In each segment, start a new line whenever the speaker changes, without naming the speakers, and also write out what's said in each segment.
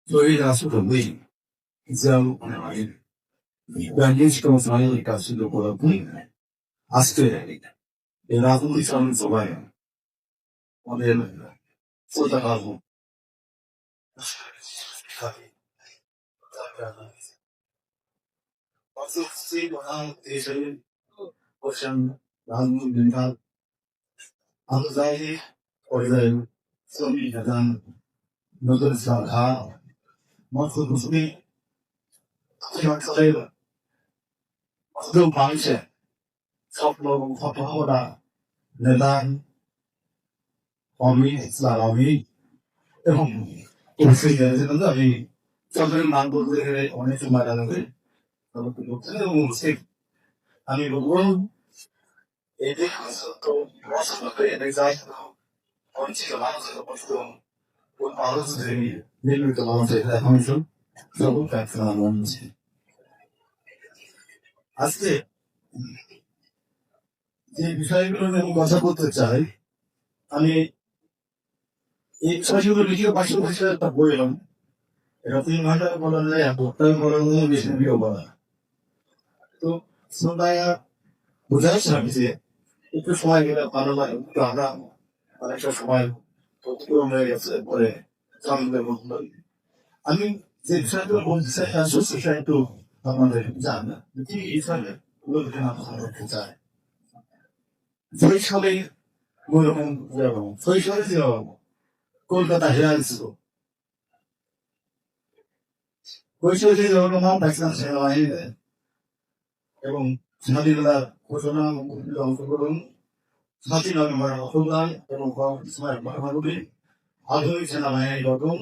Florida Superway, Zero Online, Daniel Smiley Castillo Colapui, Aster, Erasmus San Sobaya, Model, Fotahavu. Also, see what Asian Ocean, Ramu Bintal, Anxiety, or the Somi Hadan, Northern Salha, Mosu Musmi, Short Flavor, Still Puncher, Soft Low, Hoda, Nedan, Omi, Slalomi, Usi, something Mambo, on it to my other. I mean, the world, it is to most of the example. Once you allow the person, what others say, then we can say that function. So that's not one. I say, the behavior was a good child. I mean, it's a you hear by yourself a boy. Everything under one layer, but I'm one vision over. So, I would have said, it was why you have another program. I just want to marry a boy. Some level. I mean, the federal was associated to Zana. The key is that look at the time. Virtually, virtually, Kolkata Hills. Virtually, the Roman Texas Airline. এবং স্বাধীনতা ঘোষণা অংশগ্রহণ স্বাধীনতা অবদান এবং ভারতে আধুনিক সেনাবাহিনী গঠন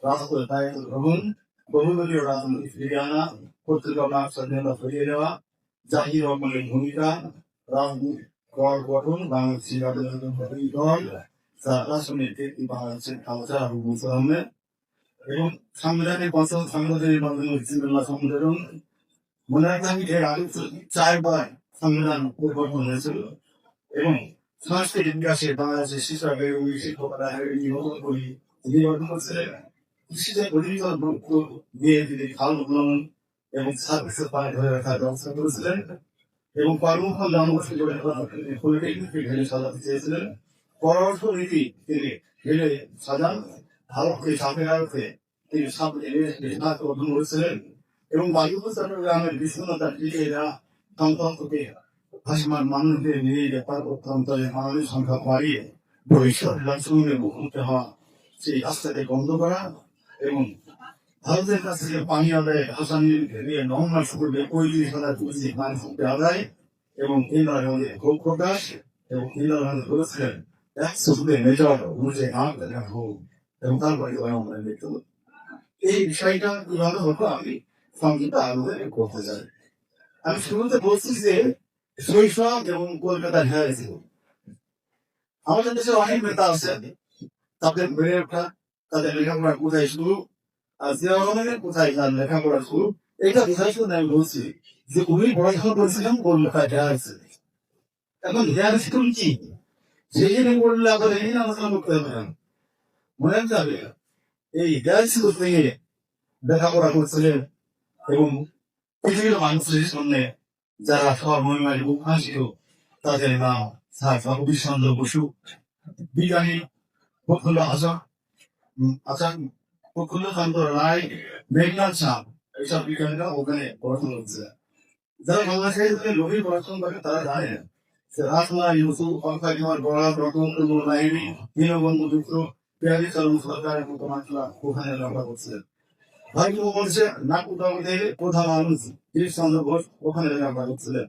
রাষ্ট্রের দায়িত্ব গ্রহণ বহুদলীয় রাজনীতি ফিরিয়ে আনা পত্রিকা বাক স্বাধীনতা ফিরিয়ে দেওয়া জাহির রহমানের ভূমিকা রাজনীতি দল গঠন বাংলাদেশি রাজনৈতিক দল রাষ্ট্রনীতি বাংলাদেশের ক্ষমতা মুসলিম আহমেদ এবং সাংবিধানিক পঞ্চম সাংবিধানিক মাধ্যমে সম্মেলন মনে রাখলাম এর আগে 4 বার সংবিধান পরিবর্তন হয়েছিল এবং সংস্কৃতি বিকাশে বাংলাদেশের শিশুরা শিক্ষকরা নিবন্ধন করি নিবন্ধন করছিলেন কৃষিতে অধিক গুরুত্ব দিয়ে তিনি খাল উন্নয়ন এবং সার্ভিসের পানি ধরে রাখার ব্যবস্থা করেছিলেন এবং কর্মফল জনগোষ্ঠী পলিটেকনিক ঢেলে সাজাতে চেয়েছিলেন পররাষ্ট্র নীতি তিনি ঢেলে সাজান ভারতকে সামনে রাখতে তিনি সামনে অর্জন করেছিলেন এবং বায়ুপ্রচারের বিশ্বনাথার টিকেরা গণতন্ত্রকে ভাসমান মানুষদের নিয়ে অত্যন্তরে মানুষের সংখ্যা বাড়িয়ে ভবিষ্যৎ রাষ্ট্রের মুখোমুখি হওয়া সেই রাস্তাকে বন্ধ করা এবং ভারতের কাছ থেকে পানি আদায় ভাষানি নিয়ে নমুনা করবে 35,000 মানুষকে আদায় এবং কেন্দ্রের মধ্যে ক্ষোভ প্রকাশ এবং কেন্দ্র করেছিলেন 100 মেজর অনুযায়ী হোক এবং তারপরে এই বিষয়টা কিভাবে হতো আমি সংগীত আলোচনা করতে চাই আমি শুরুতে বলছি যে শৈশব এবং কলকাতার হেরেছিল আমাদের দেশে অনেক নেতা আছে তাদের বেড়ে ওঠা তাদের লেখাপড়া কোথায় শুরু আর জিয়া রহমানের কোথায় তার লেখাপড়া শুরু এটা বোঝাই শুনে আমি বলছি যে উনি পড়াশোনা করেছিলেন কলকাতায় হেরেছে এখন হেয়ার স্কুল কি সেই জন্য বললে আবার এই আলোচনা করতে হবে মনে রাখতে হবে এই হেয়ার স্কুল থেকে লেখাপড়া করছিলেন এবং পৃথিবীর মানুষের সামনে যারা সর্বময় উদ্ভাসিত তাদের নাম স্যার জগদীশ চন্দ্র বসু বিজ্ঞানী প্রফুল্ল প্রফুল্ল চন্দ্র রায় মেঘনাথ সাহ এইসব বিজ্ঞানীরা ওখানে পড়াশোনা করছে যারা বাংলাদেশের গভীর পড়াশোনা করে তারা জানে যে রাসমা ইউসুফ অঙ্কার বড়া রতন নাইনি দীনবন্ধু মিত্র পেয়ারি চরণ সরকারের মতো মানুষরা ওখানে লেখা করছে ভাই বলছে নাকুদাম থেকে প্রধান মানুষ গিরিশ চন্দ্র ঘোষ ওখানে লেখাপড়া করছিলেন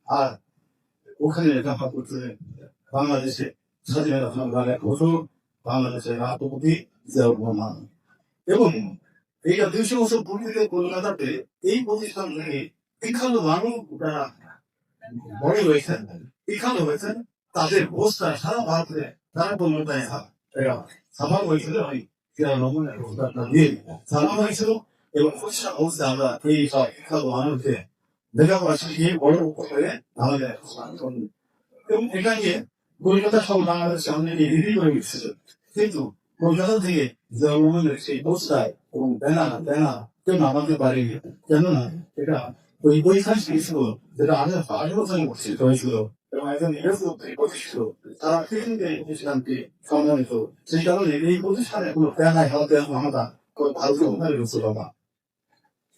আর ওখানে লেখাপড়া করছিলেন বাংলাদেশে স্বাধীনতা সংগ্রামের ঘোষক বাংলাদেশের রাষ্ট্রপতি জিয়াউর রহমান এবং এই 200 বছর পূর্বে কলকাতাতে এই প্রতিষ্ঠান থেকে এখানে মানুষ যারা বড় হয়েছেন এখানে হয়েছেন তাদের অবস্থা সারা ভারতে তারা কলকাতায় সাফার হয়েছিল সালাম হয়েছিল এবং অবস্থা আমরা এই সব মানুষকে লেখাপড়া শিখিয়ে বড় করে আমাদের এবং এখানে কলকাতা সব বাংলাদেশ সামনে নিয়ে রেডি করে গেছিল কিন্তু কলকাতা থেকে জগমোহনের সেই পোস্টায় এবং ব্যানার কেউ নামাতে পারে কেননা এটা ওই ঐতিহাসিক ছিল যেটা 1818 বছর হয়েছিল এবং একজন প্রতিষ্ঠিত তারা সেখানে ইসলামকে সম্মানিত সেই কারণে এই প্রতিষ্ঠানে কোনো প্যানায় হাতে মামাতা ভারতীয় উদ্ধারে হচ্ছিল না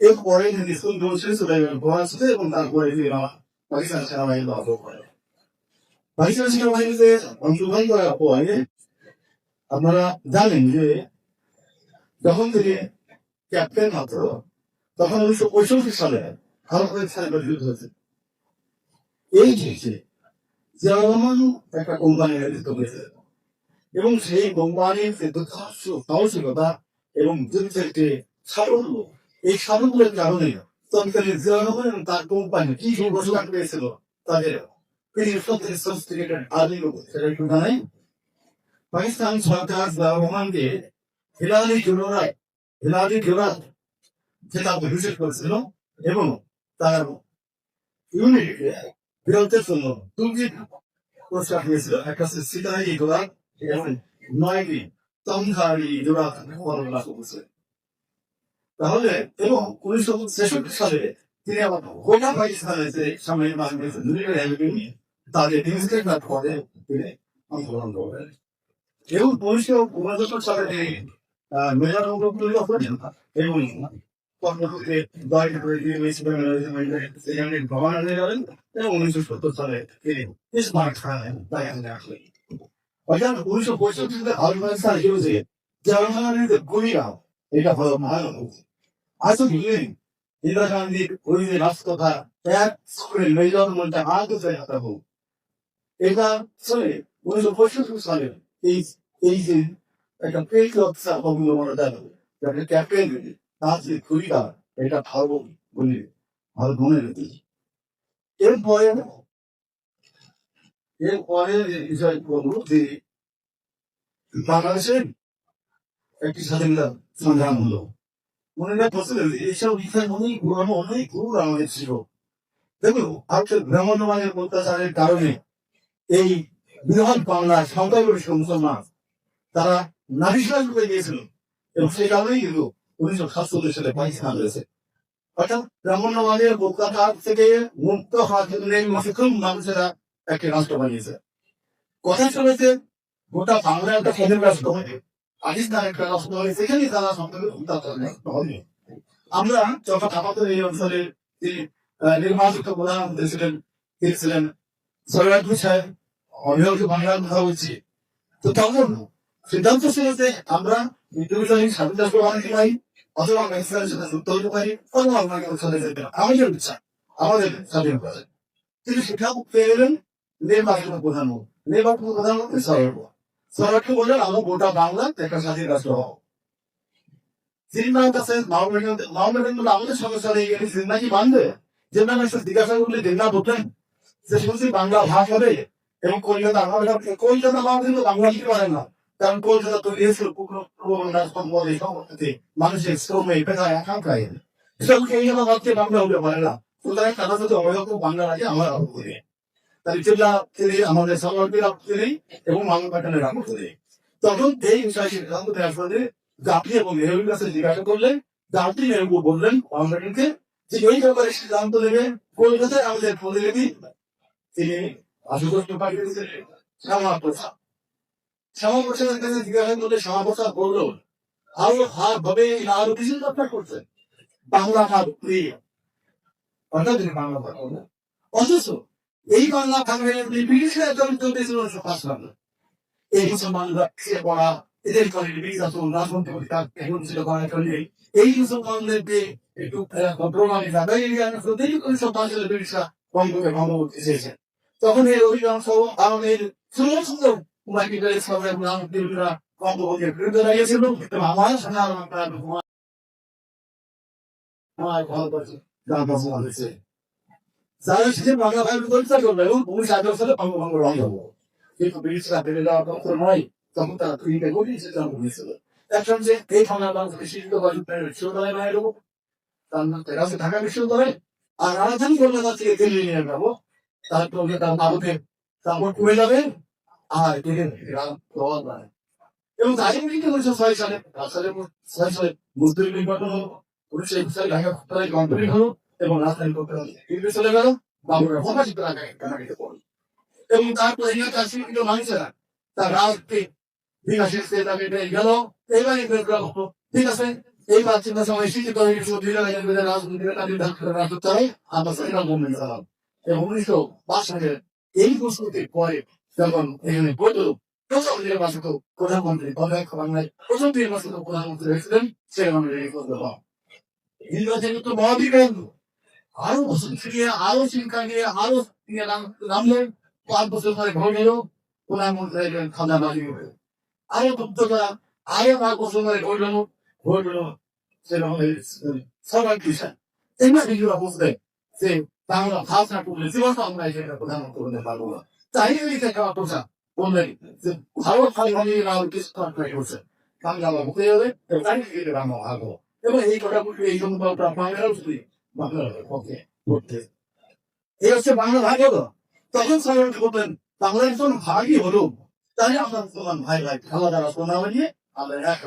এরপরে তিনি সুন্দর শেষ হয়ে গেল ঘোরাচ্ছে এবং তারপরে পাকিস্তান সেনাবাহিনী দখল করে পাকিস্তান সেনাবাহিনীতে অংশগ্রহণ করার পরে আপনারা জানেন যে যখন তিনি ক্যাপ্টেন মাত্র তখন 1965 সালে ভারতের সাথে যুদ্ধ হয়েছে এই যুদ্ধে জিয়াউর রহমান একটা কোম্পানির নেতৃত্ব দিয়েছে এবং সেই কোম্পানির যে সাহসিকতা এবং যুদ্ধের যে সাফল্য এই সাফল্যের কারণে তৎকালীন জিয়াউর রহমান এবং তার কোম্পানি কি ঘোষণা পেয়েছিল তাদের পাকিস্তান সরকার জিয়াউর রহমানকে হিলালি জোরাত খেতাব ঘোষিত করেছিল এবং তার ইউনিটকে বিরোধের জন্য তুর্কি পুরস্কার দিয়েছিল একটা সিতারি জোরাত এবং 9টি তমধারি জোরাত লাভ করেছে তাহলে এবং 1966 সালে তিনি আবার গোটা পাকিস্তানের যে সামরিক বাহিনী তাদের ডিসক্লেমার পরে তিনি অংশগ্রহণ করেন এবং 1969 সালে তিনি মেজর তৈরি করেন এবং কর্মসূত্রে গভর্নর গেলেন এবং 1970 সালে তিনি স্মার্ট আসলেন অর্থাৎ 1965 সালে আফগানিস্তান হিরোজে জার্মানির যে গুলিগাঁও এটা হলো মহানগর আসলে ইন্দিরা গান্ধীর ওই যে রাষ্ট্রতা এক স্কুলের মেজর মনটা আগে হাতে হোক এটা চলে 1965 সালে এই যে একটা পেট অফিসার মনে দেয় ক্যাপ্টেন তার যে গুলিগাঁও এটা ভালো বলি ভালো মনে রেখে এরপরে বিষয় বলবো যে বাংলাদেশের একটি স্বাধীনতা সংগ্রাম হলো মনে রাখতে এইসব বিষয় অনেক পুরানো অনেক গুরু আমাদের ছিল দেখুন ভারতের ব্রাহ্মণবাদের অত্যাচারের কারণে এই বৃহৎ বাংলার সংখ্যাগরিষ্ঠ মুসলমান তারা নাভিশ্বাস রূপে গিয়েছিল এবং সেই কারণেই কিন্তু 1947 সালে পাকিস্তান রয়েছে অর্থাৎ ব্রাহ্মণবাদের অত্যাচার থেকে মুক্ত হওয়ার জন্য মানুষেরা একটি রাষ্ট্র বানিয়েছে কথা চলেছে গোটা বাংলা একটা স্বাধীন রাষ্ট্র পাকিস্তান একটা রাষ্ট্র হয় সেখানে তারা সম্পর্কে আমরা যখন আমাদের এই অঞ্চলের তিনি নির্বাচিত প্রধানমন্ত্রী ছিলেন তিনি ছিলেন সরকার সাহেব অভিভাবক বাংলার কথা বলছি তো তখন সিদ্ধান্ত ছিল যে আমরা স্বাধীনতা প্রমাণ পাই অথবা পাকিস্তানের সাথে যুক্ত হতে পারি অথবা আপনাকে চলে যেতে আমাদের ইচ্ছা আমাদের স্বাধীন করে তিনি সেটাও পেয়ে গেলেন নির্বাচিত প্রধানমন্ত্রী সরকারকে বললেন আমরা গোটা বাংলা একটা স্বাধীন রাষ্ট্র হবো সিরিনার কাছে মাহমুদ আমাদের সমস্যা হয়ে গেলে সিরিনা কি মানবে জিন্না জিজ্ঞাসা করলে জিন্না বলতেন যে শুনছি বাংলা ভাগ হবে এবং কলকাতা আমাদের বাংলা লিখতে পারে না কারণ কলকাতা তৈরি হয়েছিল মানুষের শ্রমে পেশায় আকাঙ্ক্ষায় এসবকে এই জন্য ভাবছে বাংলা হতে পারে না সুতরাং তারা যদি অবৈধ বাংলা লাগে আমরা আরম্ভ করি তার জেলা তিনি আমাদের সরকার তিনি এবং বাংলা প্যাটার্নের আরম্ভ করি তখন এই বিষয়ে সিদ্ধান্ত নেওয়ার ফলে জাতি এবং নেহরুর কাছে জিজ্ঞাসা করলেন জাতি নেহরু বললেন বাংলাদেশকে যে ওই ব্যাপারে সিদ্ধান্ত নেবে কলকাতায় আমাদের প্রতিনিধি তিনি আশুতোষ পাঠিয়েছিলেন শ্যামাপ্রসাদের কাছে জিজ্ঞাসা করলে শ্যামাপ্রসাদ বলল ভাবে আরো কিছু দরকার করছে বাংলা ভাব প্রিয় অর্থাৎ তিনি বাংলা ভাগ করলেন অথচ এই বাংলা ভাগের ব্রিটিশরা চলতেছিল 1905 সালে এই মুসলমানরা পড়া এদের করে নির্যাতন রাজনৈতিক অধিকার এখন ছিল এই মুসলমানদেরকে একটু প্রমাণিত ব্রিটিশরা বঙ্গকে ভঙ্গ করতে চেয়েছেন তখন এই অধিকাংশ আমাদের সুন্দর সুন্দর বঙ্গবন্ধুর বিরুদ্ধে দাঁড়িয়েছিল আমার বাংলা ভাইয়ের পরিচয় করবে এবং 1918 সালে বঙ্গভঙ্গ রং হবো কিন্তু ব্রিটিশরা বেড়ে যাওয়ার দপ্তর নয় তখন তারা তৈরিটা গভীর সিদ্ধান্ত নিয়েছিল এখন যে এই বাংলা বাংলাদেশে শিক্ষিত বিশ্ববিদ্যালয় বাইরে দেবো তার কাছে ঢাকা বিশ্ববিদ্যালয় আর রাজধানী কলকাতা থেকে দিল্লি নিয়ে যাবো তারপর তার ভারতে তারপর কমে যাবে আর এবং তারিখটা করেছে 6 সালে, 7 সালে 6 সালে মজদুরি নির্বাচন হলো, 1921 সালে ঢাকা কোটায় কমপ্লিট হলো এবং রাজধানী করতে হলো। কিন্তু চলে গেল বাবুরা হঠাৎ কানাডিতে পড়ল এবং তারপরে এই কাছে কিন্তু মানুষেরা তার রাজনীতি বিকাশের চেষ্টা গেল। এইবার ঠিক আছে, এইবার চিন্তা সময় শিক্ষিত হয়ে গেছিল 2000 রাজনীতির তাদের রাজত্ব চাই আমরা সেন্ট্রাল গভর্নমেন্ট চালাম এবং 1905 সালে এই প্রস্তুতির পরে যখন এখানে বৈঠক প্রথম নির্বাচিত প্রধানমন্ত্রী বাংলায় প্রথম নির্বাচিত প্রধানমন্ত্রী হয়েছিলেন শেখ মুজিবুর। নির্বাচনে তো মহাবিকেন্দ্র আরো ফিরিয়ে আরো চিন্তা নিয়ে আরো নামলেন, 5 বছর পরে ভোট এলো, প্রধানমন্ত্রী খাজা বাড়ি হবে আরো দুঃখতা আরো 5 বছর পরে ভোট এলো সেরকম সবাই কিসা এবার ভিডিওটা বুঝবে যে বাংলা ভাষা করলে জীবন আমরা এটা প্রধানমন্ত্রী হতে পারবো না। তাই এই খাওয়া কথা বললেন যে ভারত খালি কিছু করছে বাংলা হতে হবে তাই বাংলা ভালো এবং এই কথা বলতে এই সংবাদটা বাংলার পক্ষে করতে এই হচ্ছে বাংলা ভাগ হলো। তখন সবাই বলবেন বাংলার একজন ভাগই হলো, তাই আমরা তোমার ভাই ভাই খাওয়া দাওয়া শোনা নিয়ে আমরা এক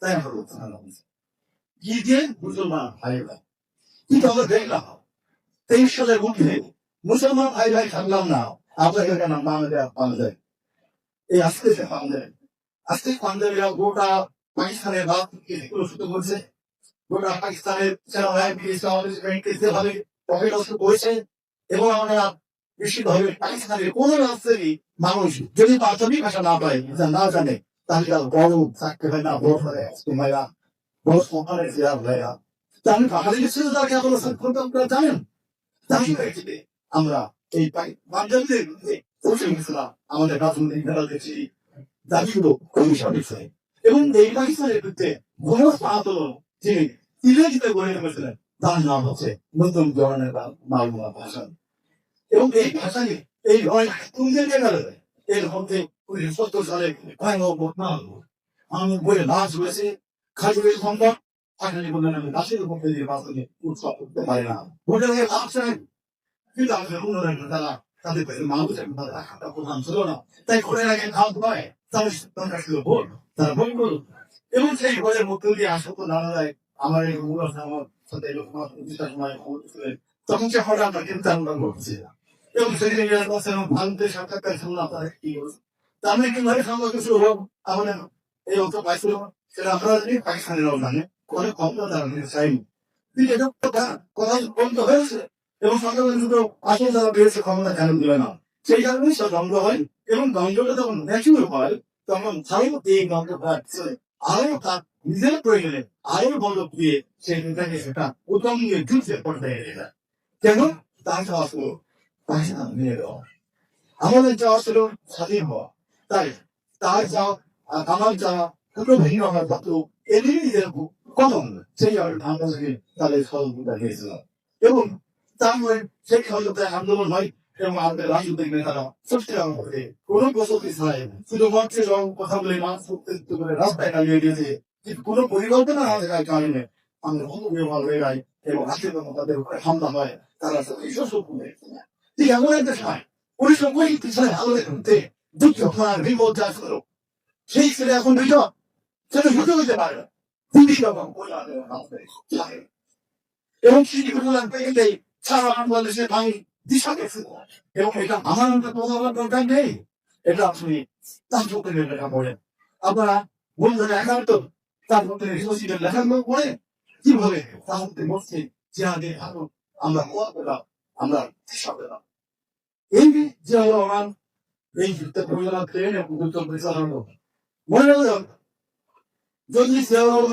তাই হলো কি দিয়ে মুসলমান ভাই ভাই। কিন্তু আমরা দেখলাম 23 সালের মধ্যে মুসলমান ভাই ভাই থাকলাম না, আপনাকে কেন বাংলাদেশ এই আস্তে আস্তে পাঞ্জাবিরা গোটা পাকিস্তানের রাজনীতি প্রস্তুত করছে, গোটা পাকিস্তানের করেছে এবং আমরা নিশ্চিতভাবে পাকিস্তানের কোন রাষ্ট্রেরই মানুষ যদি প্রাথমিক ভাষা না পায় না জানে তাহলে বড় চাকরি হয় না, বড় ভাইয়া বড় সরকারের চেয়ার ভাইয়া তাহলে বাঙালি তাকে আপনারা জানেন। তাই আমরা এই পাঞ্জাবিদের আমাদের রাজনৈতিক নেতা দেখছি জাতীয় কমিশন এবং এই পাকিস্তানের বিরুদ্ধে আন্দোলন যিনি ইংরেজিতে গড়ে নেমেছিলেন তার নাম হচ্ছে নতুন ধরনের মালমা ভাষা এবং এই ভাষাকে এই তুলতে গেলে এর মধ্যে 1970 সালে আমি বইয়ে নাচ হয়েছে খাজুরের সংখ্যা আগামী বললেন আমি নাচের মধ্যে নির্বাচনে উৎসব করতে পারি না ভোটে আসছেন কিন্তু আমাদের উন্নয়ন তারা তাদের মানুষের প্রধান ছিল না, তাই করে রাখেন খাওয়া হয় তাদের ছিল ভোট, তারা ভোট করুন এবং সেই ভোটের মধ্যে দিয়ে আসত নানা যায় আমার এই আমার সাথে সময় তখন সে হঠাৎ আমরা কিন্তু আন্দোলন করছি এবং সেদিন ভারতের সাক্ষাৎকার শুনলাম আপনারা কি বলছে তার মানে কিভাবে সংবাদ শুরু হোক আমাদের এই অর্থ পাইছিল সেটা আপনারা জানি পাকিস্তানের জানে অনেক ক্ষমতা তারা চাইনি কিন্তু এটা কথা বন্ধ হয়েছে এবং সরকার দুটো আসল তারা পেয়েছে ক্ষমতা কেন দিবে না সেই কারণে সব দ্বন্দ্ব হয় এবং দ্বন্দ্বটা যখন ন্যাচুরাল হয় তখন ভারত এই দ্বন্দ্ব আরো তার নিজের প্রয়োজনে আরো বন্ধ দিয়ে সেই নেতাকে সেটা উত্তম নিয়ে যুদ্ধের পর্যায়ে যায় কেন তার চাওয়া ছিল পাকিস্তান নিয়ে দেওয়া, আমাদের চাওয়া ছিল স্বাধীন হওয়া, তাই তার চাওয়া আমার চাওয়া দুটো ভিন্ন হওয়ার পথেও এদিকে নিজের কদম সেই বাংলাদেশকে তাদের সহযোগিতা দিয়েছিল এবং তারপরে সেই সহযোগিতায় আন্দোলন হয় এবং আমাদের রাজনৈতিক নেতারা সত্যি আমাকে কোনো প্রস্তুতি ছাড়াই শুধুমাত্র কথা বলে মাছ করে রাস্তায় দাঁড়িয়ে দিয়েছে কিন্তু কোনো পরিকল্পনা আমাদের কারণে আমাদের অপব্যবহার হয়ে যায় এবং হাতের তাদের উপরে হামলা হয় তারা ঠিক এমন একটা সময় 1935 সালে আমাদের মধ্যে যুদ্ধ করার বিপদ আসল সেই ছেলে এখন বিজয় সেটা যুদ্ধ হতে পারে এবং সেই ঘটনা পেয়ে সারা বাংলাদেশের ভাই দিশা গেছে এবং এটা আমার দরকার নেই, এটা আপনি তার চোখে লেখা পড়েন আপনারা বলবেন একান্ত তার মধ্যে লেখাগুলো পড়ে কিভাবে তার মধ্যে বসছে যে আগে আমরা আমরা দিশা পেলাম এই যে আমার এই পরিচালনা ট্রেন এবং যুদ্ধ পরিচালনা মনে রাখবেন যদি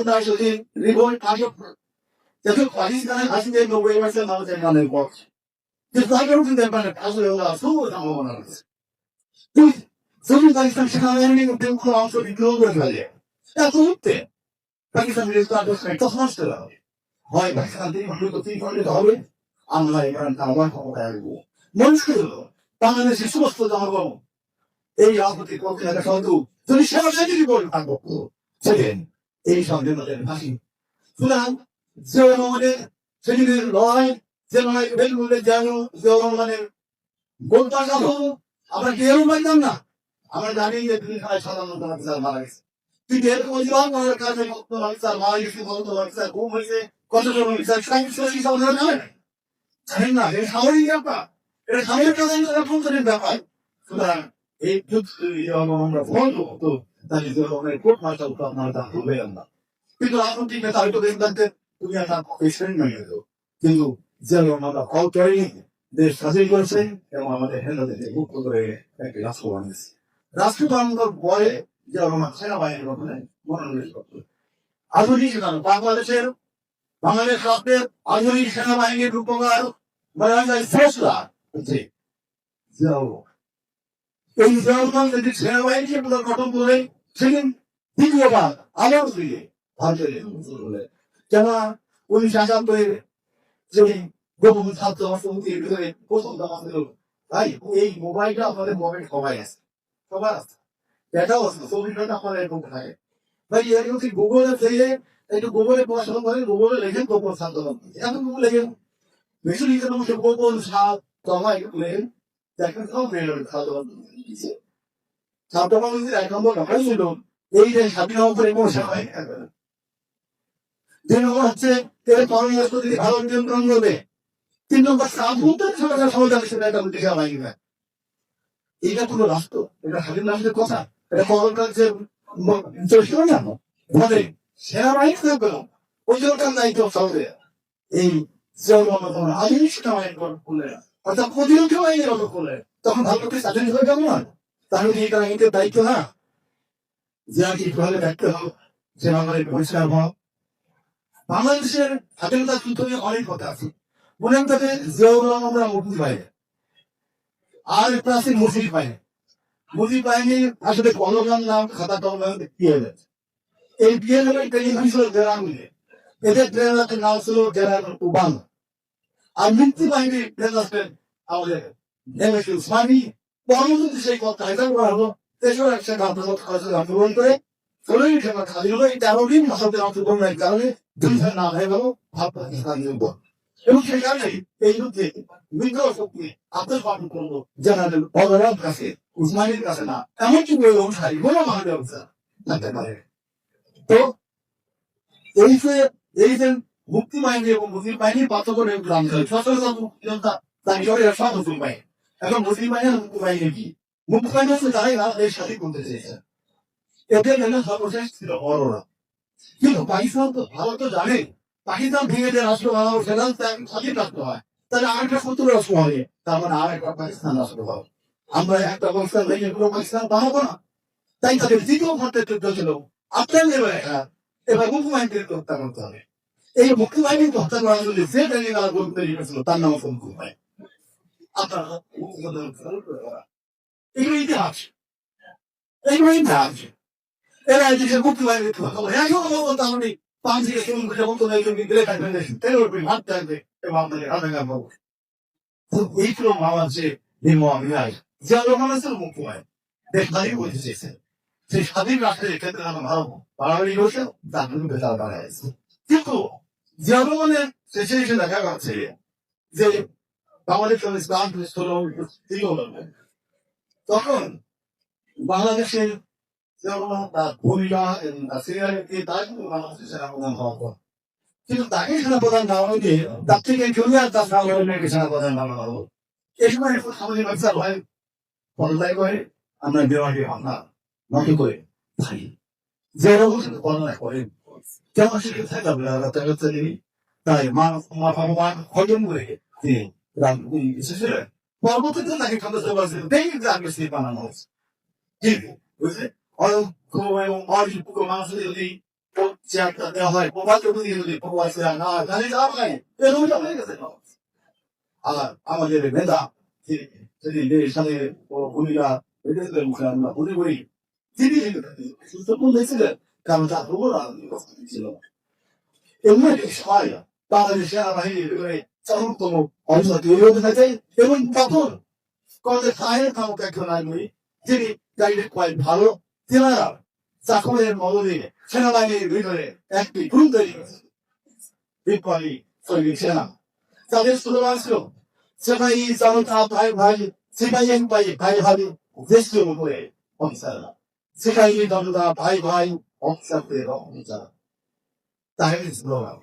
তার সাথে রিভোল্ট আসে যখন পাকিস্তানের হাসিদের 90% মানুষের নামের বক্স কিন্তু তাকে উঠতে পারে আসলে ওরা সবুজ সম্ভাবনা রয়েছে যদি পাকিস্তান সেনাবাহিনী কোনো অংশ বিদ্রোহ করে ফেলে এত উঠতে পাকিস্তান একটা সমস্যা হবে হয় পাকিস্তান থেকে হবে আমরা এবার আমার ক্ষমতায় আসবো মনস্কৃত বাংলাদেশের সমস্ত জনগণ এই আপত্তি পক্ষে একটা সহযোগ যদি সেনাবাহিনী রিপোর্ট থাকবো সেদিন এই সংযোগের ফাঁসি সুতরাং আমাদের সেদিনের লড়াই যে লড়াই বেল বললে যেন গোলটা আমরা কেউ পাইতাম না, আমরা জানি যে 2 সাধারণত মারা গেছে Türkiye'de kocaman kadar noktalar, maalesef noktalar, komünizm, kocaman mesela şu an süreci savunanlar. Senin ne? Havayı yapma. Havayı kazanınca yapılır da var. Sudan, tut yanımda fondu tu. Tadi onu kurt maçta utanmadan tu beyanlar. Bir daha bunu dinle tabii ki ben de dünyadan koşturmuyor. Çünkü Zeroma'da kalkayım. De saçı görsen, ama de henüz bu kudreye biraz kullanırız. Raskıbanlık boy Zeroma senabayı yapıyor. Bunu yapıyor. Azuri'den Bangladeş'e Bangladeş halkı Azuri senabayı yapıyorlar. Bayağı sesler. Zero. En Zeroma'dan dedik senabayı yapıyorlar. Kadın burayı senin biliyorlar. Alıyoruz diye. Harcayın. Cana uyu şaşan böyle senin Google সাথে অসংখ্য ভিতরে প্রথম আমাদের ভাই এই মোবাইলটা আমাদের mobile সবাই আছে সবার আছে এটাও আছে ছবিটা আপনার এরকম থাকে ভাই এরকম কি গুগলে থেকে একটু গুগলে পড়াশোনা করে গুগলে লেখেন গোপন শান্ত এখন গুগল লেখেন বেশি লিখে তো গোপন সাত তোমায় লেখেন দেখেন সব মেয়ের খাওয়া ছাত্র মানুষের এক নম্বর ব্যাপার ছিল এই যে স্বাধীন নম্বর এবং সবাই যে নম্বর হচ্ছে এর করণীয় যদি ভালো নিয়ন্ত্রণ করবে 3 নম্বর সাবুতের সরকার সমাধান সেটা একটা উদ্দেশ্য হয় না এটা কোনো রাষ্ট্র এটা স্বাধীন রাষ্ট্রের কথা এটা কলকাতার যে চলছিল না বলে সেনাবাহিনী থাকবে ওই জন্য দায়িত্ব চলবে এই আধুনিক সেনাবাহিনী করলে অর্থাৎ প্রতিরক্ষা বাহিনী করলে তখন ভালো করে স্বাধীন হয়ে যাবে না তাহলে এই কারণে দায়িত্ব না যে আর কি ভালো দায়িত্ব হবে সেনাবাহিনী পরিষ্কার হওয়া বাংলাদেশের স্বাধীনতা যুদ্ধ নিয়ে অনেক কথা আছে মনে তাকে জিয়াউর রহমান আমরা মুক্তি পাই আর একটা আছে মুজিব বাহিনী মুজিব বাহিনী আসলে কলকাতার নাম খাতা কলম পিএলএ এই পিএলএ টেলিভিশন গ্রামে এদের ট্রেনারের নাম ছিল জেনারেল উবান আর মুক্তি বাহিনীর ট্রেনার আমাদের এমএস উসমানী পরবর্তী সেই কথা এটা করা হলো 301 আন্দোলন করে 16 টাকা খালি হলো এই 13 দিন ভারতের অংশগ্রহণের কারণে দুইটার নাম হয়ে গেল ভারত পাকিস্তান যুদ্ধ এবং সেই কারণে এই যুদ্ধে বিদ্রোহ শক্তি আত্মসমর্পণ করলো জেনারেল বলরাম কাছে উসমানীর কাছে না এমনকি বই অনুসারী কোনো মহান ব্যবস্থা থাকতে পারে তো এই যে মুক্তি বাহিনী এবং মুসলিম বাহিনীর পার্থক্য সচরাচর মুক্তিযোদ্ধা তার শরীরের সব মুসলিম বাহিনী এখন মুসলিম বাহিনী আর মুক্তি বাহিনী কি মুক্তি বাহিনী হচ্ছে তারাই না দেশ স্বাধীন করতে চেয়েছে এদের জন্য সর্বশেষ ছিল অরোরা কিন্তু পাকিস্তান তো ভারত তো জানে পাকিস্তান ভেঙে যে রাষ্ট্র বানাবো সেটা স্বাধীন রাষ্ট্র হয় তাহলে আরেকটা 70 রাষ্ট্র হবে তার মানে আরেকটা পাকিস্তান রাষ্ট্র হবে আমরা একটা পাকিস্তান ভেঙে পুরো পাকিস্তান বানাবো না তাই তাদের দ্বিতীয় ভারতের যুদ্ধ ছিল আপনার এবার মুক্তিবাহিনীকে হত্যা করতে হবে এই মুক্তিবাহিনীকে হত্যা করার জন্য যে ট্রেনিং তৈরি করেছিল তার নাম হচ্ছে মুক্তিবাহিনী আপনার এগুলো ইতিহাস এগুলো ইতিহাস এরা এদিকে মুক্তিবাহিনী তাহলে 5 থেকে 7 ঘন্টা মতো গেলে থাকবেন তেরোর হাত থাকবে এবং আপনাদের আধাঙ্গা পাবো এই ছিল আমার যে নির্ময় যে রকমের মুক্তিবাহিনী দেশ দাঁড়িয়ে বলতে চেয়েছেন সেই স্বাধীন রাষ্ট্রের ক্ষেত্রে আমরা ভালো বাড়াবাড়ি করছে তার বিরুদ্ধে তারা দাঁড়াইছে কিন্তু যে রকমের শেষে এসে দেখা যাচ্ছে যে বাংলাদেশ তখন বাংলাদেশের ভূমিকা কিন্তু তাকে সেনাপ্রধান বানানো দিয়ে তার থেকে জুনিয়র তার সেনাপ্রধান বানানো হলো এই সময় সামাজিক ব্যবসা হয় পর্দায় করে আমরা বিবাহী ভাবনা নটি করে থাকি যে রকম বর্ণনা করেন কেমন শিখে থাকবে তাই ভগবান হজম করে তিনি পরবর্তীতে তাকে দেখি যে আগে সে বানানো হচ্ছে বুঝলে অল্প মানুষের যদি চেয়ারটা দেওয়া হয় প্রবাদ যদি প্রবাদ না তাহলে লাভ নাই এরকমটা হয়ে গেছে আর আমাদের নেতা সেদিন সাথে ভূমিকা মুখে আমরা মনে করি তিনি সুস্থপূর্ণ হয়েছিলেন কারণ তার প্রবল ছিল এমন একটি সময় বাংলাদেশ সেনাবাহিনীর চরমতম অবস্থা তৈরি হতে থাকে এবং তখন কলেজের সাহেব নামক একজন আইনজীবী যিনি গাইডের কয়েক ভালো তেনারা চাকরের মদদে সেনাবাহিনীর ভিতরে একটি গ্রুপ তৈরি করেছে বিপ্লবী সৈনিক সেনা তাদের স্লোগান ছিল সিপাহী জনতা ভাই ভাই সিপাহী ভাই ভাই ভাই দেশ উপরে অফিসাররা সিপাহী জনতা ভাই ভাই অক্সাপের অঞ্চল তাই স্লোগান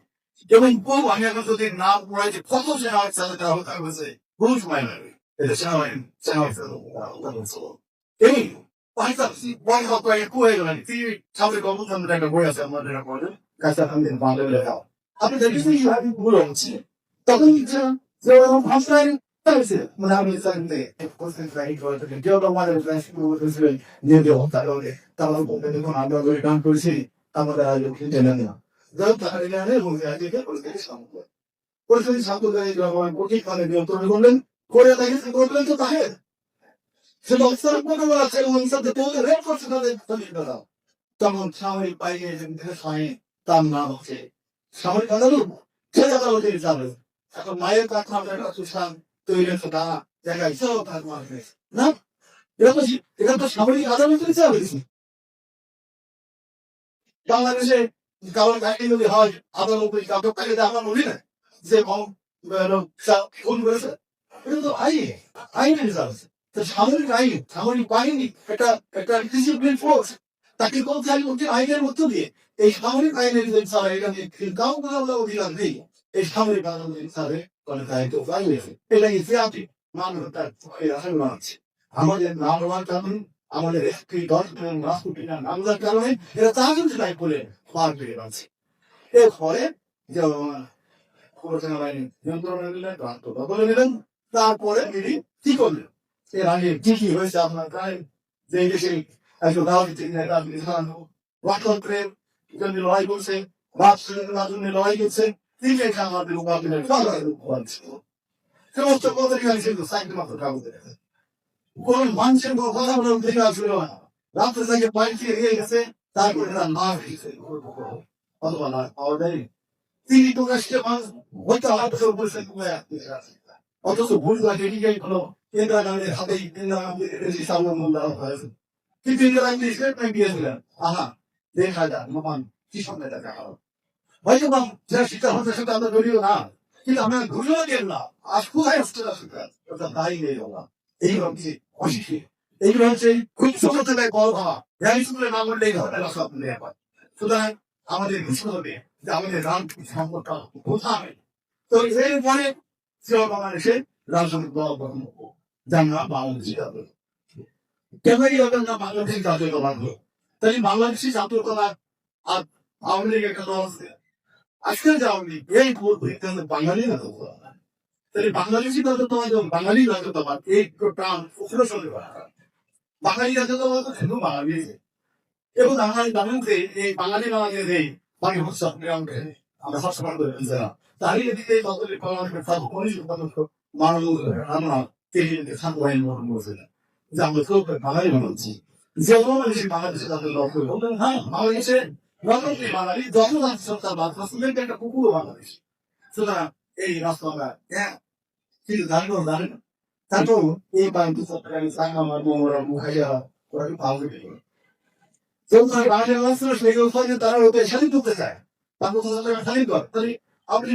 এবং বহু আমি এখন যদি না পড়াই যে কত সময় চালাতে হচ্ছে বহু সময় লাগে এটা এই পাশাপাশি বড় করে কুয়ে গেলেন তুই সামনে গবেষণা একটা বই আছে আমাদের পড়ে কাছে আমাদের বাংলা লেখা আপনি দেখেছেন আমি বলছি তখন যেরকম ভাষায় তাইছে মানে আমি জানতে কোশ্চেন ট্রাই করে যেও তো মানে ফ্রেন্ড নিয়ে দেওয়া তাহলে তাহলে বলতে দেখুন আমরা ওই গান করেছি আমাদের আজ জানা না যখন তাহলে জানে বলতে আজকে পরিস্থিতি সামনে পরিস্থিতি সামনে যখন কোটি কালে নিয়ন্ত্রণ করলেন করে দেখেছেন করলেন তো তাহে সেটা অবস্থার কোনো আছে অনুসারে তো রেড করছে তাদের তখন সামরিক বাইরে হয় তার নাম হচ্ছে সামরিক আদালত ছেড়ে আদালতের যাবে এখন মায়ের কাছে আমরা সুশান তৈরি হচ্ছে তা জায়গায় সব তার মারবে না এটা তো সামরিক আদালতের চাবে বাংলাদেশে কারণ গাড়ি যদি হয় আদালত কাউকে পাইলে আমরা বলি না যে খুন করেছে এটা তো আইনের যাচ্ছে সামরিক আইন সামরিক বাহিনী একটা ডিসিপ্লিন ফোর্স তাকে বলতে আমি ওকে আইনের মধ্য দিয়ে এই সামরিক আইনের যে ছাড়া এখানে গাঁও গাঁও অধিকার নেই এই সামরিক আইনের ছাড়ে মানে দায়িত্ব পাইয়েছে এটা ইতিহাসে মানুষ তার আছে আমাদের নাম হওয়ার কারণে আমাদের একটি দশ রাষ্ট্রপতির নাম হওয়ার কারণে এরা তাদের দায় করে পার পেয়ে যাচ্ছে এর ফলে সেনাবাহিনী নিয়ন্ত্রণ নিলেন বলে নিলেন তারপরে তিনি কি করলেন এর আগে কি কি হয়েছে আপনার প্রায় যে দেশে একজন রাজনীতিক নেতা গণতন্ত্রের জন্য লড়াই করছে রাজনীতির জন্য লড়াই করছে তিনি আমাদের উপাধিনের সমস্ত পত্রিকায় ছিল সাইড মাত্র কাগজে কোন মানুষের কথা বলার দিকে আসলে রাত্রে থেকে বাইরে এগিয়ে গেছে তারপরে তার না হয়েছে অথবা না পাওয়া যায় তিনি তো রাষ্ট্রীয় মানুষ হয়তো আলাদা বলছেন অথচ ভুল লাগে এদিকেই হলো কেন্দ্র নামের হাতেই সামনে মূল্য হয়েছে কিন্তু ইন্দিরা গান্ধী স্টেটমেন্ট দিয়েছিলেন আহা দেখা যাক নমান কি সঙ্গে দেখা হলো হয়তো বা যারা শিক্ষা হচ্ছে সেটা আমরা জড়িও না কিন্তু আমরা ঘুরেও গেল না আসবো আসছে না শিক্ষা ওটা দায়ী নেই না এইরকম কি অশিক্ষিত এইগুলো হচ্ছে খুব ছোট থেকে বড় হওয়া যাই স্কুলে না বললেই ঘটনা সব নেওয়া হয় সুতরাং আমাদের বুঝতে হবে যে আমাদের রাজনীতি সম্পর্কটা কোথায় তো এরপরে বাংলাদেশে রাজনৈতিক দল গঠন করবো জানা বাংলাদেশি যাবে কেনই হবে না বাংলাদেশি জাতীয়তা তাই বাংলাদেশি জাতীয়তা আর আওয়ামী লীগ একটা দল আছে আজকের যে আওয়ামী লীগ এই বাঙালি না তো তাহলে বাংলাদেশি জাতীয়তাবাদ এবং বাঙালি জাতীয়তাবাদ এই প্রাণ উপলব্ধি করা বাঙালি জাতীয়তাবাদ তো শুধু বাঙালি এবং বাঙালি বাঙালিতে এই বাঙালি বাঙালিদের এই বাঙালি ভাষা আমরা সবসময় করে না তারই এদিকে মানুষ আমরা শান্ত বাহিনী গঠন করেছিলেন যে আমরা কেউ বাঙালি বানাচ্ছি যে বাংলাদেশে তাদের লক্ষ্য হ্যাঁ বাংলাদেশে বাঙালি যত সরকার বাদ একটা কুকুরও বাংলাদেশ সুতরাং এই রাষ্ট্র আমরা হ্যাঁ কিন্তু জানেন তারপর এই বাংলাদেশ সরকারি আমার মুখাইয়া ওরা পাওয়া বাঙালি রাষ্ট্র সেগুলো তারা ওদের স্বাধীন করতে চায় স্বাধীন কর তাহলে আপনি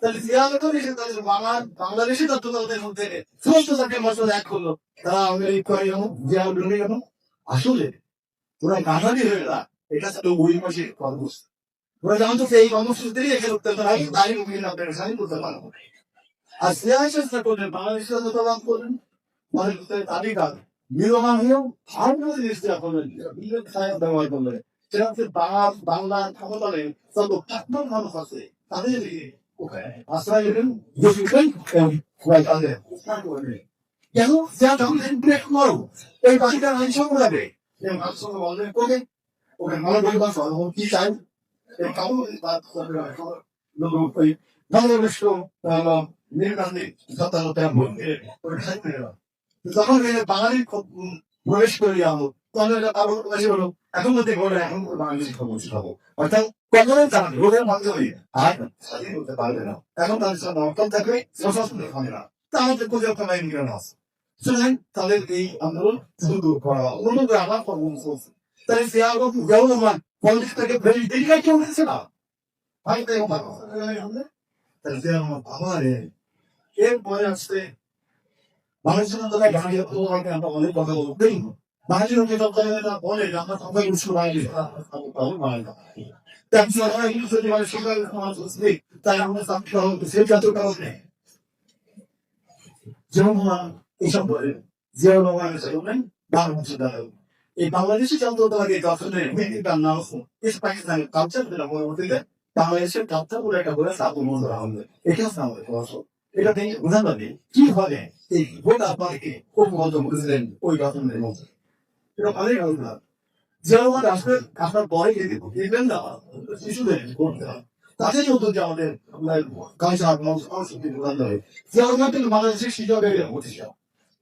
তাহলে বাংলাদেশি তত্ত্বদের মধ্যে সমস্ত জাতীয় মশলা এক করলো তারা আসলে তোরা বাঙালি হয়ে না এটা ছিল ওই মাসের কর্মসূচি ওরা জানতো এই কর্মসূচিতেই এখানে উঠতে দাঁড়িয়ে স্বাধীন করতে পারবো আর সিয়ার চেষ্টা করলেন বাংলাদেশ লাভ করলেন তালিকা নির্মাণ হয়েও ভারতীয় চেষ্টা করলেন ব্যবহার করলেন সেটা হচ্ছে বাংলার ক্ষমতালে যত প্রাক্তন মানুষ আছে তাদের আশ্রয় দিলেন কেন যা যখন ব্রেক করো এই বাকিটা আইন সঙ্গে লাগে বললেন ওকে ওকে ভালো পরিবার কি চাই বাংলাদেশ যখন বাঙালি প্রবেশ করি আমি তখন হলো এখন মধ্যে বলে এখন বাঙালি খবর খাবো অর্থাৎ কখনোই তারা রোগের মাধ্যমে আর স্বাধীন হতে পারবে না এখন তাদের সাথে নকল থাকবে সশস্ত্র হবে না তাহলে কোথাও কোনো ইন্ডিয়ান আছে সুতরাং তাদের এই আন্দোলন শুরু করা অন্য আমার কর্ম চলছে তাই সে আগে গৌরমান পলিটিক্স থেকে দেরিকায় কেউ হয়েছে না ভাই তাই তাহলে সে আমার বাবা রে এরপরে আসছে মানুষের মধ্যে আমরা অনেক কথা বলতেই 마지노 계속하려다 보내 아마 상당히 수많이니까 너무 많다. 당시에 이웃들이 생각을 하면서 다양한 상태로 세자도 가오네. 정부와 이정부를 지역농업에서는 방문수다. 이 방문시 정도들에게 가서는 회의가 나오고 이스파이스는 감정들을 모여오는데 방문시 감정들에게 모여서 아무 문제가 나오는데 이렇게 상황을 보아서 이렇게 우산들이 기화에 이 보다 빠르게 호흡을 좀 그스는 오이가 되는 거죠. 이런 반응이 나옵니다. 지역과 가서 머리를 이른다. 시수들이 보입니다. 다시 저도 자원에 강의하고 할수 있는 분들 지역 같은 거 많은 시절에 못하죠.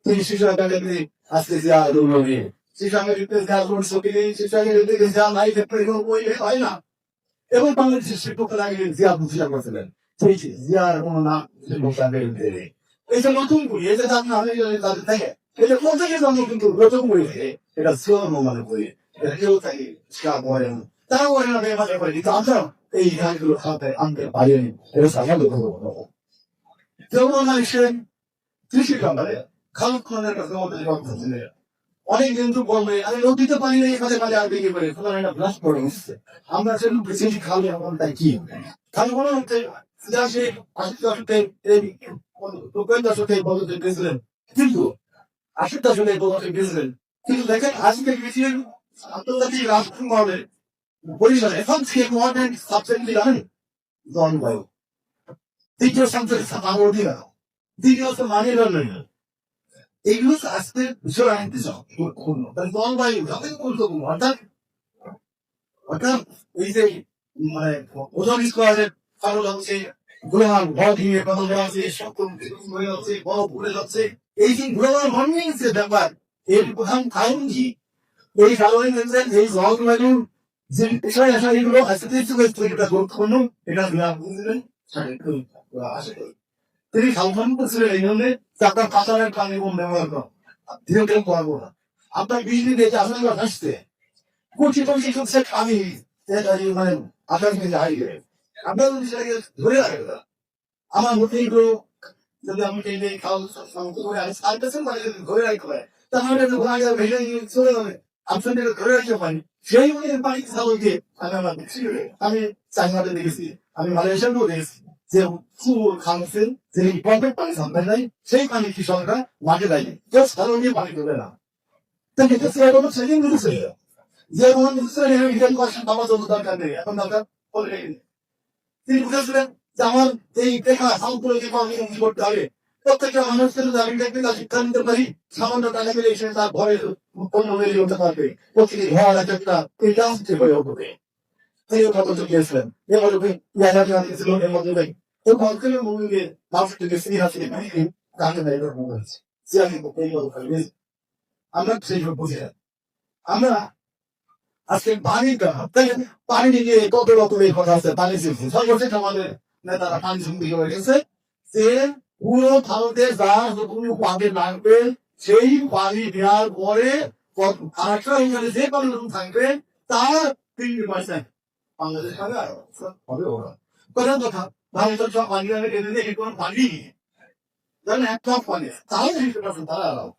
이 시절에 아스티아 루로이 시장을 때 가서 속에 시장을 때 그냥 나이 대표로 보이게 아니나 에버 방을 시스템 거라는 지역 무시한 것은 저희 지역으로나 못하는데 그래서 노동부 예전에 하는 나도 되게 근데 공장에서 하는 분도 노동부에 제가 수업만 보이 이렇게 시간 거는 다른 거는 내가 맞아 버리 다음처럼 이 가지고 하대 안돼 마련이 그래서 하나도 그러고 저번에 시간 드시간 말이야 칼콘을 가서 어디 가고 있는데 어느 정도 보면 아니 어디서 빨리 가서 가야 되게 버려 그러나 플러스 보는 있어 아마 저는 비슷히 가려고 한다 기 당고는 그 다시 아쉽다 때 또 끝나서 때 보도 되는 그리고 아쉽다 전에 보도 되는 그리고 내가 아쉽게 비슷한 어떤 것이 나쁜 거를 보이잖아요. 선택의 공화된 삽생이라는 이런 거예요. 디지털 상태에서 사망어디가 디지털에서 많이 일어나는 이것을 asıl şöyle diyeceğim. Ben doğalbayım. Zaten konuştum. Hatta 이제 오전 이스라엘 바로 당시 그러한 어디에 받아들여서 조금 뭐였지 뭐 보내졌지 이게 그러한 원인이 되면 일부한 다행히 이 가로에는 이 정도는 이제 이스라엘 이로 asıl 수가 있으니까 그거는 그냥 우리는 잘그 아시죠? 들이 강한 것을 내는데 잠깐 가사를 가지고 내가 뒤에 하고 아빠 미리 되지 않는 걸 하시대. 꽃이 좀 색감이 대가지만 아빠는 아이래. 아빠는 저기 노래가 그러다. 아마 못해도 저기 아무 때에 가서 상고에 안 살듯은 말이야 노래할 거야. 다음에는 그냥 매일 소리가 앞선대로 노래하죠 만. 제일은 빨리 사오게 하나만 치료해. 아니 장마도 되겠지. 아니 말레이시아도 되겠지. 제 후 강슨 제 방법을 선배는 제 관리 기술과 맞아가요. 저 사람이 많이 그러나. 근데 그 사람은 책임 누르세요. 여러분 무슨 이런 것이 담아서도 나간대. 약간 나가 오늘 이 무슨 장원 제 때가 상부에게 방이 못 달리 어떻게 하면 쓰는 다른데 끝까지 가는데 말이 상원도 달리게 다 버려 오늘 왜 이렇게 하는데 어떻게 화가 됐다. 그 장수 제거요 그게. 제가 가도 좀 했어요. 내가 좀 야자한테 쓰는 게 뭐인데 그 방금에 보는 게 나올 때 쓰기하시는 분이 나는 내가 보고 있지. 지향이 못 보이고 가면 아마 제일 보세요. 아마 아직 많이가 빠른 이게 떠들어도 왜 거기서 빠른 지금 설거지 정원을 내다가 반 준비를 했어요. 제 우로 다운데 사서 공유 관계 나게 제일 관이 대한 거래 아까 이거는 세 번을 상대 다 빌리 말씀 방을 하나요. 어려워. 그래도 다 나도 저 관계를 했는데 이건 관리 나는 핵탑 관리 다른 식으로 따라하라고.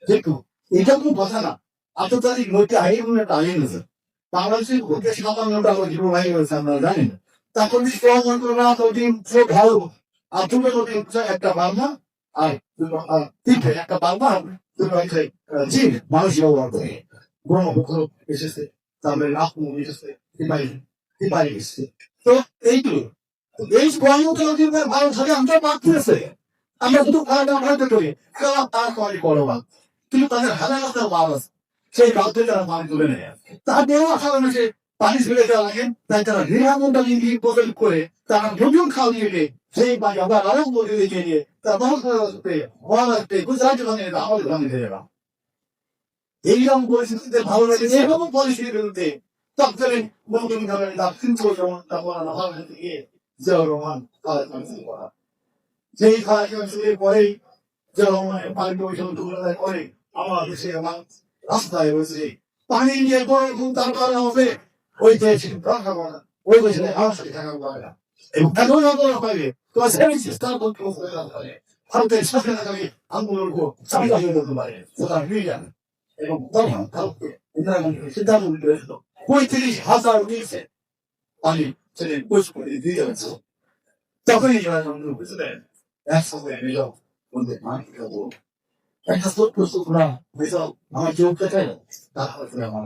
제그 이 정도 벗어나 앞서까지 그렇게 아이분을 다니면서 বাংলাদেশে ভোটের সামান্যটা জীবন হয়ে গেছে আমরা জানি না তখন না তখন ভালো আর তুমি যদি একটা বাংলা আর তিনটে একটা বাংলা জি মানুষ ব্যবহার করে ব্রহ্মপুত্র এসেছে তারপরে রাহুল এসেছে হিমালয় এসেছে তো এইগুলো এই ব্রহ্মপুত্র ভারত সাথে আমরা মাত্রেছে আমরা শুধু খাওয়া খাইতে করি খাওয়া তারপরে করো কিন্তু তাদের হাজার হাজার মানুষ সেই রাজ্যে তারা পানি তুলে নেয় তাদেরও সাধারণ সে পানি ছেড়ে দেওয়া লাগে তাই তারা রেহামন্ডা নিয়ে বদল করে তারা ভোজন খাওয়া নিয়ে সেই পানি আবার আরো বদলে দিয়ে নিয়ে তারা বহুত মহারাষ্ট্রে গুজরাটে ভাঙে আমাদের ভাঙে দেয় এইরকম পরিস্থিতিতে ভালো লাগে এরকম পরিস্থিতির বিরুদ্ধে তখন মন্ত্রী ধরে 큰 조정을 따거나 하는 게 저롱한 가능성이 있다. 제이 가능성이 거의 저롱한 발표에서 누구나 거의 아마 그세만 রাস্তায় বসে পানি নিয়ে তার কারণে হবে ওই যে রাখাবনা ওই বসে আমার সাথে থাকা পারে না এবং এখন আমরা পাবে তোমার সেভিংস স্টার করতে হবে ভারতের সাথে থাকবে আন্দোলন করবো চালিয়ে যেতে পারে সুতরাং মিলিয়ান এবং তখন কাউকে ইন্দিরা গান্ধী সিদ্ধান্ত নিতে হয়েছিল 35,000 দিয়েছে আমি ছেলে বসে করে দিয়ে যাচ্ছি তখনই ইন্দিরা গান্ধী বুঝলেন একসাথে মিল বলতে মানি খাবো একটা ছোট্ট টুকরা হয়েছে আমার চোখ দেখে তাহলে আমার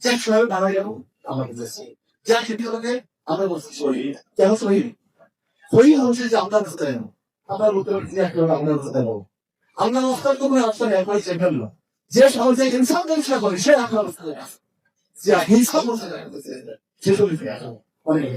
যে সময় মারা গেল আমার কাছে যা খেতে হবে আমরা বলছি শরীর কেন শরীর শরীর হচ্ছে যে আপনার কাছে আপনার উত্তর দিয়ে আপনার কাছে দেবো আমরা অস্কার করবো আসলে একবারই চেপেন না যে সহজে হিংসা হিংসা করে সে আপনার কাছে যে হিংসা করছে সে শরীর অনেক